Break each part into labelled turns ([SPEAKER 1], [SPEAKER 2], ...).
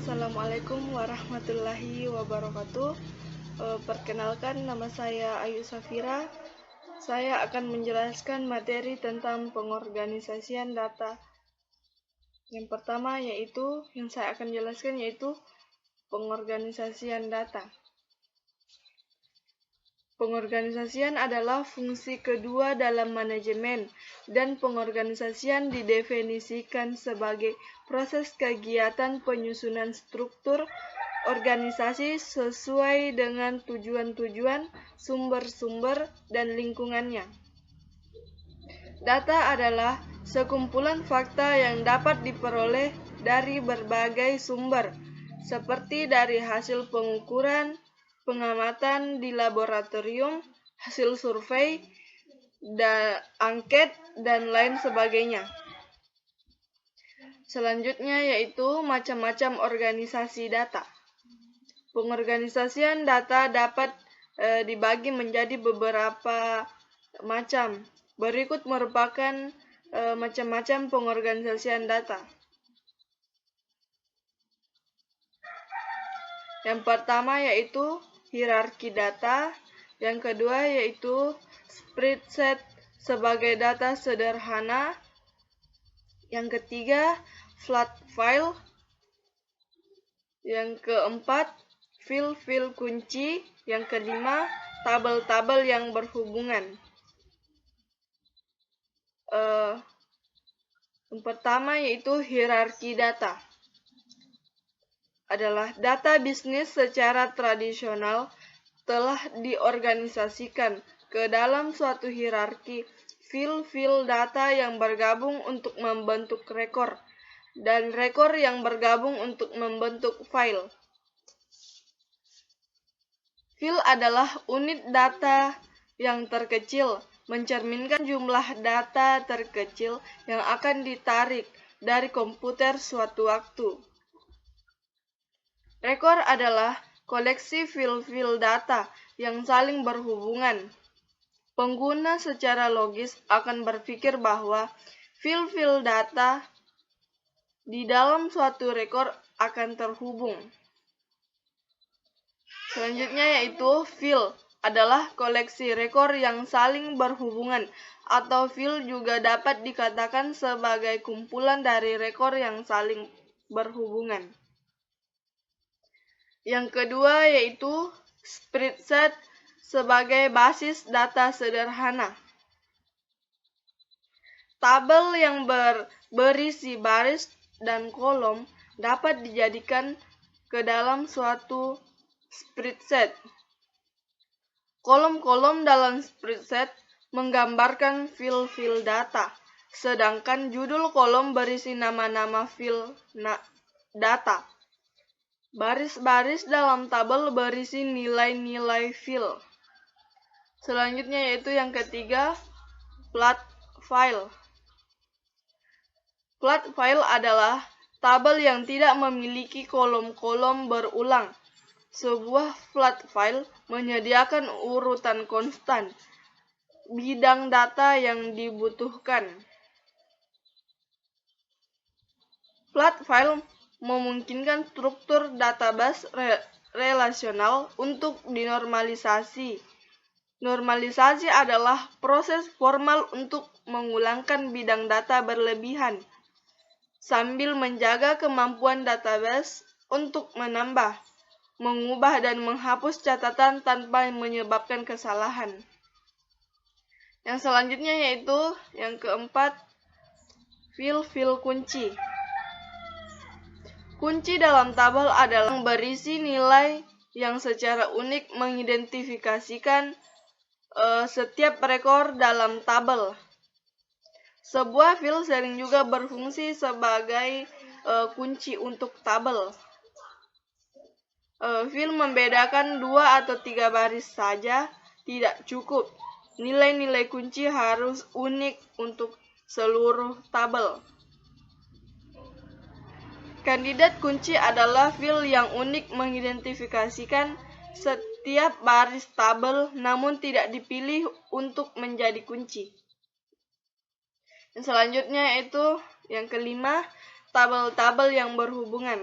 [SPEAKER 1] Assalamualaikum warahmatullahi wabarakatuh. Perkenalkan, nama saya Ayu Safira. Saya akan menjelaskan materi tentang pengorganisasian data. Yang pertama yang saya akan jelaskan yaitu pengorganisasian data. Pengorganisasian adalah fungsi kedua dalam manajemen, dan pengorganisasian didefinisikan sebagai proses kegiatan penyusunan struktur organisasi sesuai dengan tujuan-tujuan, sumber-sumber, dan lingkungannya. Data adalah sekumpulan fakta yang dapat diperoleh dari berbagai sumber, seperti dari hasil pengukuran, pengamatan di laboratorium, hasil survei, angket, dan lain sebagainya. Selanjutnya yaitu macam-macam organisasi data. Pengorganisasian data dapat dibagi menjadi beberapa macam. Berikut merupakan macam-macam pengorganisasian data. Yang pertama yaitu hierarki data, yang kedua yaitu spreadsheet sebagai data sederhana, yang ketiga flat file, yang keempat file kunci, yang kelima tabel-tabel yang berhubungan. Yang pertama yaitu hierarki data. Adalah data bisnis secara tradisional telah diorganisasikan ke dalam suatu hierarki file data yang bergabung untuk membentuk rekor, dan rekor yang bergabung untuk membentuk file. File adalah unit data yang terkecil, mencerminkan jumlah data terkecil yang akan ditarik dari komputer suatu waktu. Rekor adalah koleksi file data yang saling berhubungan. Pengguna secara logis akan berpikir bahwa file data di dalam suatu rekor akan terhubung. Selanjutnya yaitu file adalah koleksi rekor yang saling berhubungan, atau file juga dapat dikatakan sebagai kumpulan dari rekor yang saling berhubungan. Yang kedua yaitu spreadsheet sebagai basis data sederhana. Tabel yang berisi baris dan kolom dapat dijadikan ke dalam suatu spreadsheet. Kolom-kolom dalam spreadsheet menggambarkan file data, sedangkan judul kolom berisi nama-nama file data. Baris-baris dalam tabel berisi nilai-nilai file. Selanjutnya yaitu yang ketiga, flat file. Flat file adalah tabel yang tidak memiliki kolom-kolom berulang. Sebuah flat file menyediakan urutan konstan bidang data yang dibutuhkan. Flat file memungkinkan struktur database relasional untuk dinormalisasi. Normalisasi adalah proses formal untuk mengulangkan bidang data berlebihan, sambil menjaga kemampuan database untuk menambah, mengubah, dan menghapus catatan tanpa menyebabkan kesalahan. Yang selanjutnya yaitu yang keempat, file kunci. Kunci dalam tabel adalah yang berisi nilai yang secara unik mengidentifikasikan setiap rekor dalam tabel. Sebuah file sering juga berfungsi sebagai kunci untuk tabel. File membedakan 2 atau 3 baris saja tidak cukup. Nilai-nilai kunci harus unik untuk seluruh tabel. Kandidat kunci adalah file yang unik mengidentifikasikan setiap baris tabel namun tidak dipilih untuk menjadi kunci. Yang selanjutnya yaitu yang kelima, tabel-tabel yang berhubungan.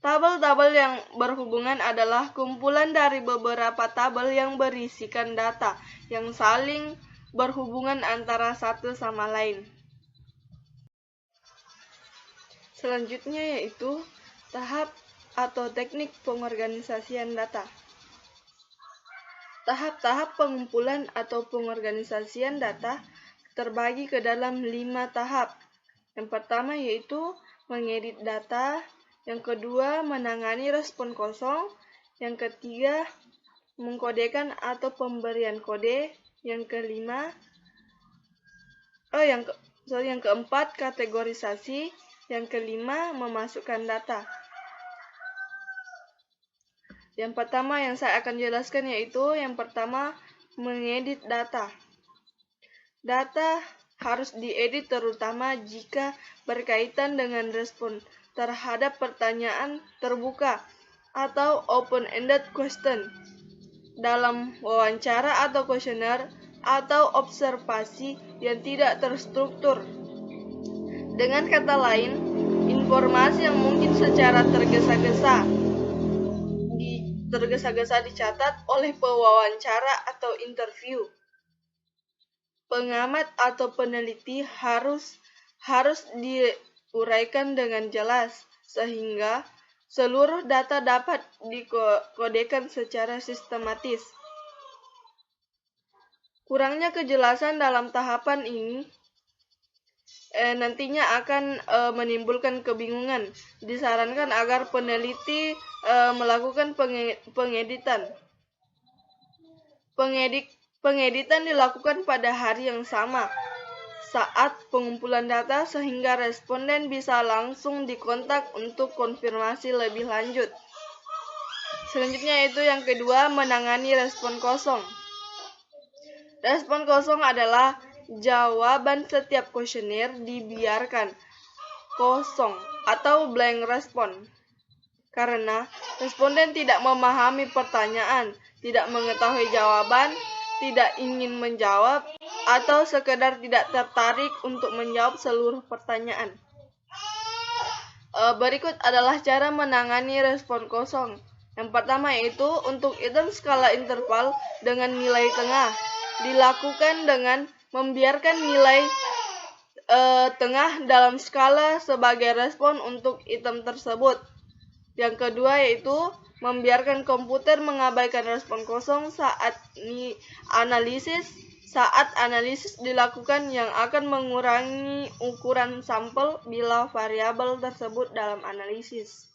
[SPEAKER 1] Tabel-tabel yang berhubungan adalah kumpulan dari beberapa tabel yang berisikan data yang saling berhubungan antara satu sama lain. Selanjutnya yaitu tahap atau teknik pengorganisasian data. Tahap-tahap pengumpulan atau pengorganisasian data terbagi ke dalam 5 tahap. Yang pertama yaitu mengedit data, yang kedua menangani respon kosong, yang ketiga mengkodekan atau pemberian kode, yang keempat kategorisasi, yang kelima memasukkan data. Yang pertama yang saya akan jelaskan yaitu yang pertama mengedit data. Data harus diedit terutama jika berkaitan dengan respon terhadap pertanyaan terbuka atau open-ended question dalam wawancara atau kuesioner atau observasi yang tidak terstruktur. Dengan kata lain, informasi yang mungkin secara tergesa-gesa dicatat oleh pewawancara atau interview. Pengamat atau peneliti harus diuraikan dengan jelas sehingga seluruh data dapat dikodekan secara sistematis. Kurangnya kejelasan dalam tahapan ini nantinya akan menimbulkan kebingungan. Disarankan agar peneliti melakukan pengeditan. Pengeditan dilakukan pada hari yang sama saat pengumpulan data sehingga responden bisa langsung dikontak untuk konfirmasi lebih lanjut. Selanjutnya yaitu yang kedua, menangani respon kosong. Respon kosong adalah jawaban setiap kuesioner dibiarkan kosong atau blank respon karena responden tidak memahami pertanyaan, tidak mengetahui jawaban, tidak ingin menjawab, atau sekedar tidak tertarik untuk menjawab seluruh pertanyaan. Berikut adalah cara menangani respon kosong. Yang pertama yaitu untuk item skala interval dengan nilai tengah. Dilakukan dengan membiarkan nilai tengah dalam skala sebagai respon untuk item tersebut. Yang kedua yaitu membiarkan komputer mengabaikan respon kosong saat analisis dilakukan yang akan mengurangi ukuran sampel bila variabel tersebut dalam analisis.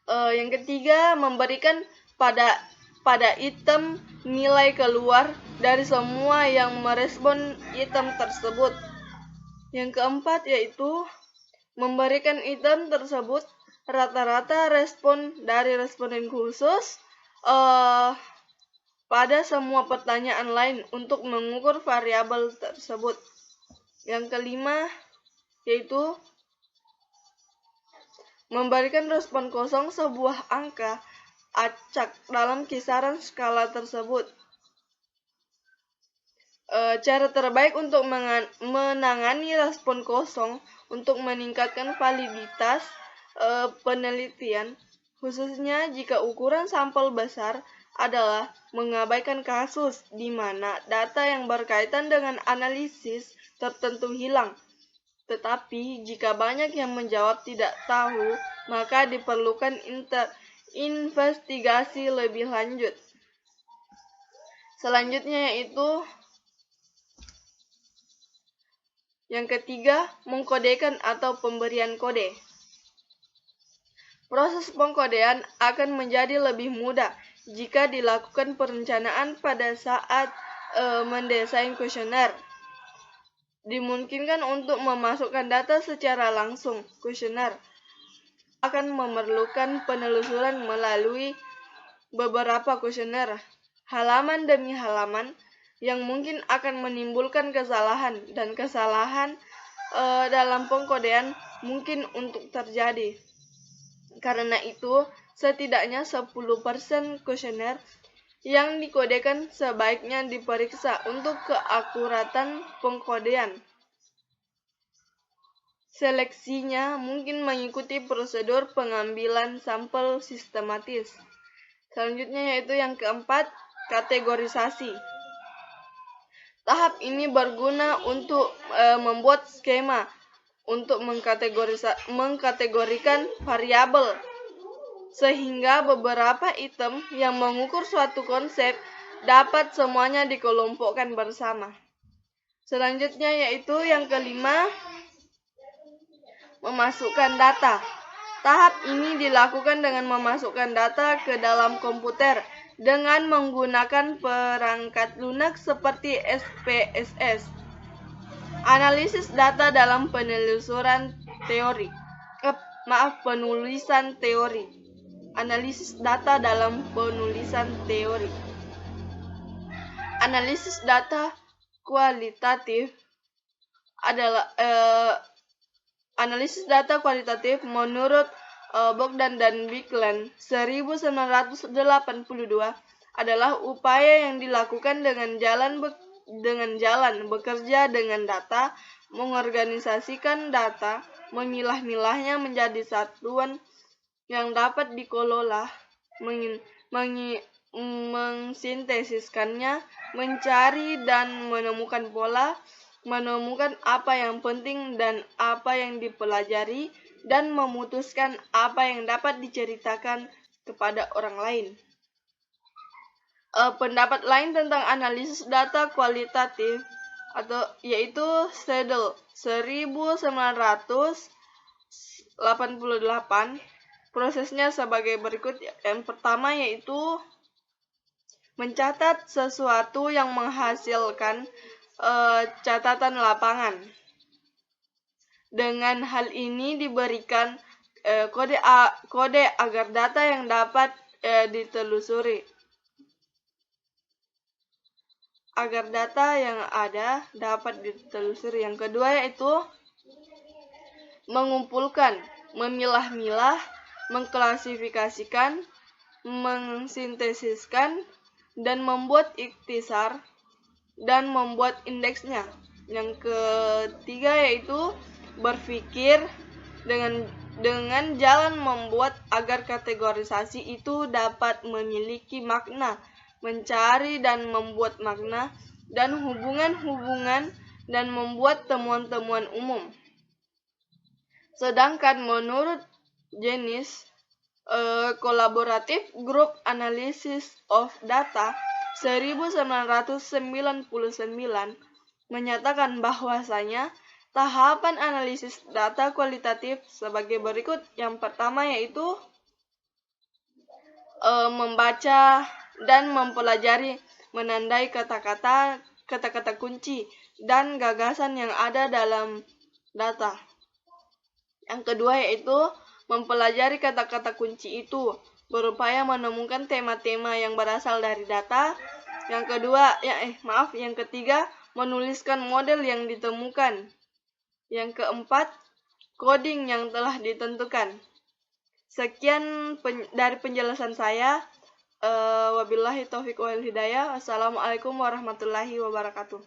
[SPEAKER 1] Yang ketiga, memberikan pada item nilai keluar dari semua yang merespon item tersebut. Yang keempat yaitu memberikan item tersebut rata-rata respon dari responden khusus pada semua pertanyaan lain untuk mengukur variabel tersebut. Yang kelima yaitu memberikan respon kosong sebuah angka acak dalam kisaran skala tersebut. Cara terbaik untuk menangani respon kosong untuk meningkatkan validitas penelitian, khususnya jika ukuran sampel besar, adalah mengabaikan kasus di mana data yang berkaitan dengan analisis tertentu hilang. Tetapi jika banyak yang menjawab tidak tahu, maka diperlukan investigasi lebih lanjut. Selanjutnya yaitu yang ketiga, mengkodekan atau pemberian kode. Proses pengkodean akan menjadi lebih mudah jika dilakukan perencanaan pada saat mendesain kuesioner. Dimungkinkan untuk memasukkan data secara langsung. Kuesioner akan memerlukan penelusuran melalui beberapa kuesioner, halaman demi halaman, yang mungkin akan menimbulkan kesalahan dan kesalahan dalam pengkodean mungkin untuk terjadi. Karena itu, setidaknya 10% kuesioner yang dikodekan sebaiknya diperiksa untuk keakuratan pengkodean. seleksinya mungkin mengikuti prosedur pengambilan sampel sistematis. Selanjutnya yaitu yang keempat, kategorisasi. Tahap ini berguna untuk membuat skema untuk mengkategorikan variabel, sehingga beberapa item yang mengukur suatu konsep dapat semuanya dikelompokkan bersama. Selanjutnya yaitu yang kelima, memasukkan data. Tahap ini dilakukan dengan memasukkan data ke dalam komputer dengan menggunakan perangkat lunak seperti SPSS. Analisis data dalam penulisan teori. Analisis data dalam penulisan teori. Analisis data kualitatif adalah analisis data kualitatif menurut Bogdan dan Biklen 1982 adalah upaya yang dilakukan dengan jalan bekerja dengan data, mengorganisasikan data, memilah-milahnya menjadi satuan yang dapat dikelola, mensintesiskannya, mencari dan menemukan pola, menemukan apa yang penting dan apa yang dipelajari, dan memutuskan apa yang dapat diceritakan kepada orang lain. Pendapat lain tentang analisis data kualitatif yaitu Seidel 1988. Prosesnya sebagai berikut. Yang pertama yaitu mencatat sesuatu yang menghasilkan catatan lapangan. Dengan hal ini diberikan kode agar data yang dapat ditelusuri. Agar data yang ada dapat ditelusuri. Yang kedua yaitu mengumpulkan, memilah-milah, mengklasifikasikan, mensintesiskan, dan membuat ikhtisar dan membuat indeksnya. Yang ketiga yaitu berpikir dengan jalan membuat agar kategorisasi itu dapat memiliki makna, mencari dan membuat makna, dan hubungan-hubungan, dan membuat temuan-temuan umum. Sedangkan menurut jenis Collaborative Group Analysis of Data 1999 menyatakan bahwasanya tahapan analisis data kualitatif sebagai berikut. Yang pertama yaitu membaca dan mempelajari, menandai kata-kata kunci dan gagasan yang ada dalam data. Yang kedua yaitu mempelajari kata-kata kunci itu, berupaya menemukan tema-tema yang berasal dari data. Yang ketiga, menuliskan model yang ditemukan. Yang keempat, coding yang telah ditentukan. Sekian dari penjelasan saya. Wabillahi taufiq wal hidayah. Assalamualaikum warahmatullahi wabarakatuh.